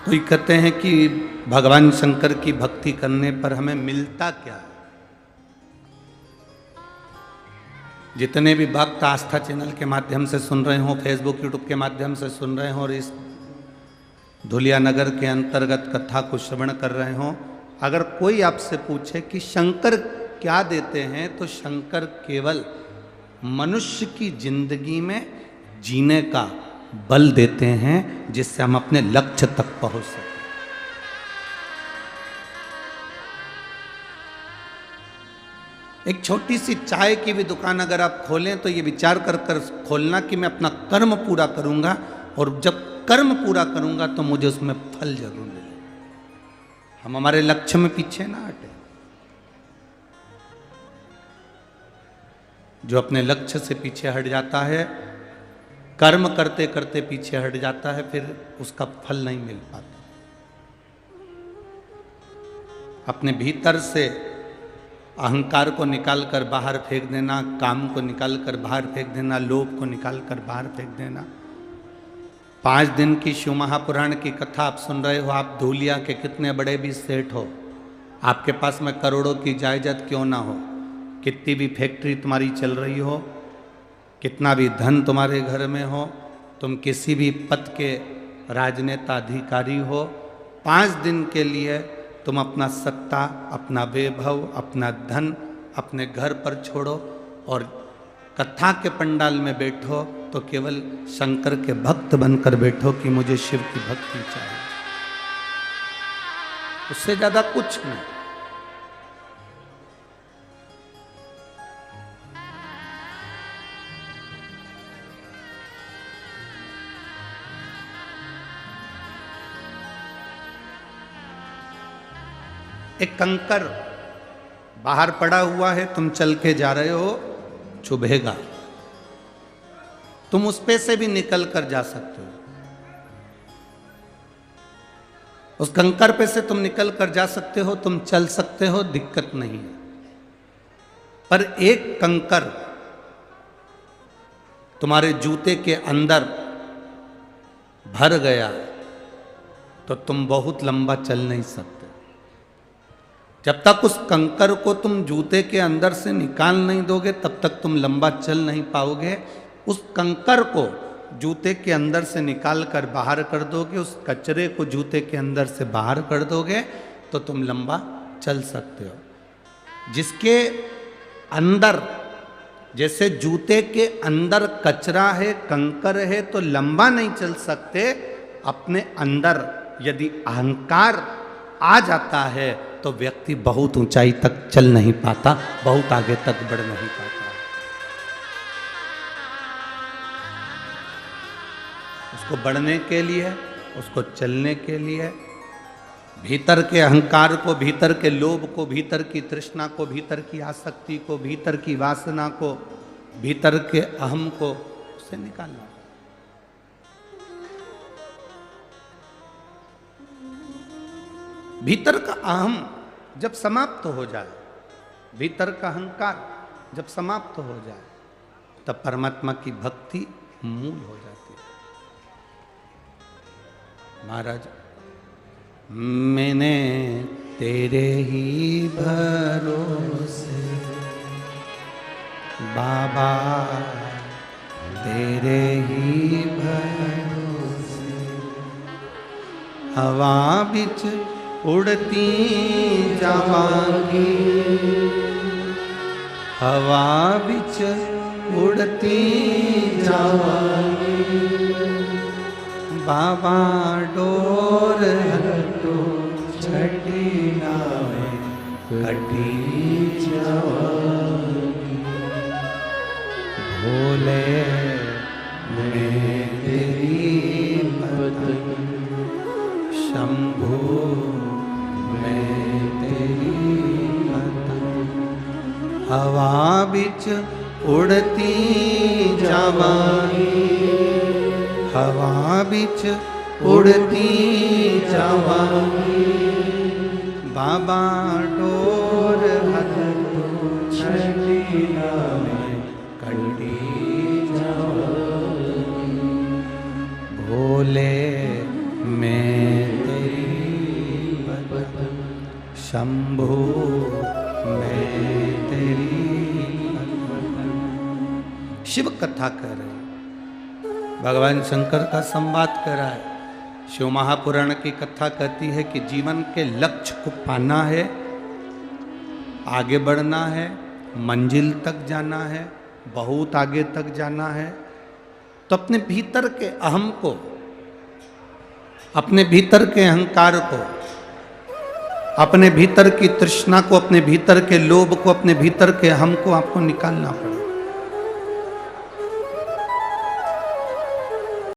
कोई कहते हैं कि भगवान शंकर की भक्ति करने पर हमें मिलता क्या है। जितने भी भक्त आस्था चैनल के माध्यम से सुन रहे हो, फेसबुक यूट्यूब के माध्यम से सुन रहे हो और इस धुलिया नगर के अंतर्गत कथा को श्रवण कर रहे हो, अगर कोई आपसे पूछे कि शंकर क्या देते हैं, तो शंकर केवल मनुष्य की जिंदगी में जीने का बल देते हैं, जिससे हम अपने लक्ष्य तक पहुंच सकें। एक छोटी सी चाय की भी दुकान अगर आप खोलें तो ये विचार कर कर खोलना कि मैं अपना कर्म पूरा करूंगा, और जब कर्म पूरा करूंगा तो मुझे उसमें फल जरूर मिलेगा। हम हमारे लक्ष्य में पीछे ना हटे। जो अपने लक्ष्य से पीछे हट जाता है, कर्म करते करते पीछे हट जाता है, फिर उसका फल नहीं मिल पाता। अपने भीतर से अहंकार को निकाल कर बाहर फेंक देना, काम को निकाल कर बाहर फेंक देना, लोभ को निकाल कर बाहर फेंक देना। 5 दिन की शिव महापुराण की कथा आप सुन रहे हो। आप धूलिया के कितने बड़े भी सेठ हो, आपके पास में करोड़ों की जायदाद क्यों ना हो, कितनी भी फैक्ट्री तुम्हारी चल रही हो, कितना भी धन तुम्हारे घर में हो, तुम किसी भी पद के राजनेता अधिकारी हो, 5 दिन के लिए तुम अपना सत्ता, अपना वैभव, अपना धन अपने घर पर छोड़ो और कथा के पंडाल में बैठो, तो केवल शंकर के भक्त बनकर बैठो कि मुझे शिव की भक्ति चाहिए। उससे ज्यादा कुछ नहीं। एक कंकर बाहर पड़ा हुआ है, तुम चल के जा रहे हो, चुभेगा, तुम उस पे से भी निकल कर जा सकते हो। उस कंकर पे से तुम निकल कर जा सकते हो, तुम चल सकते हो, दिक्कत नहीं है। पर एक कंकर तुम्हारे जूते के अंदर भर गया तो तुम बहुत लंबा चल नहीं सकते। जब तक उस कंकर को तुम जूते के अंदर से निकाल नहीं दोगे, तब तक तुम लंबा चल नहीं पाओगे। उस कंकर को जूते के अंदर से निकाल कर बाहर कर दोगे, उस कचरे को जूते के अंदर से बाहर कर दोगे, तो तुम लंबा चल सकते हो। जिसके अंदर, जैसे जूते के अंदर कचरा है, कंकर है, तो लंबा नहीं चल सकते। अपने अंदर यदि अहंकार आ जाता है तो व्यक्ति बहुत ऊंचाई तक चल नहीं पाता, बहुत आगे तक बढ़ नहीं पाता। उसको बढ़ने के लिए, उसको चलने के लिए भीतर के अहंकार को, भीतर के लोभ को, भीतर की तृष्णा को, भीतर की आसक्ति को, भीतर की वासना को, भीतर के अहम को उससे निकालना। भीतर का अहम जब समाप्त हो जाए, भीतर का अहंकार जब समाप्त हो जाए, तब परमात्मा की भक्ति मूल हो जाती है। महाराज, मैंने तेरे ही भरोसे बाबा, तेरे ही भरोसे हवा बिच उड़ती जावांगी, हवा बिच उड़ती जावांगी, बाबा डोर हटो छठी नावे कटी जावांगी, भोले मैं तेरी पत्नी, शंभू हवा बिच उड़ती जावांगी, हवा बिच उड़ती जावांगी, बाबा डोर हटो छठी नावे कटी जावांगी, भोले मैं शंभो मैं तेरी शिव कथा कर रहे हैं, भगवान शंकर का संवाद कर रहा है। शिव महापुराण की कथा कहती है कि जीवन के लक्ष्य को पाना है, आगे बढ़ना है, मंजिल तक जाना है, बहुत आगे तक जाना है, तो अपने भीतर के अहम को, अपने भीतर के अहंकार को, अपने भीतर की तृष्णा को, अपने भीतर के लोभ को, अपने भीतर के अहम को आपको निकालना पड़ेगा।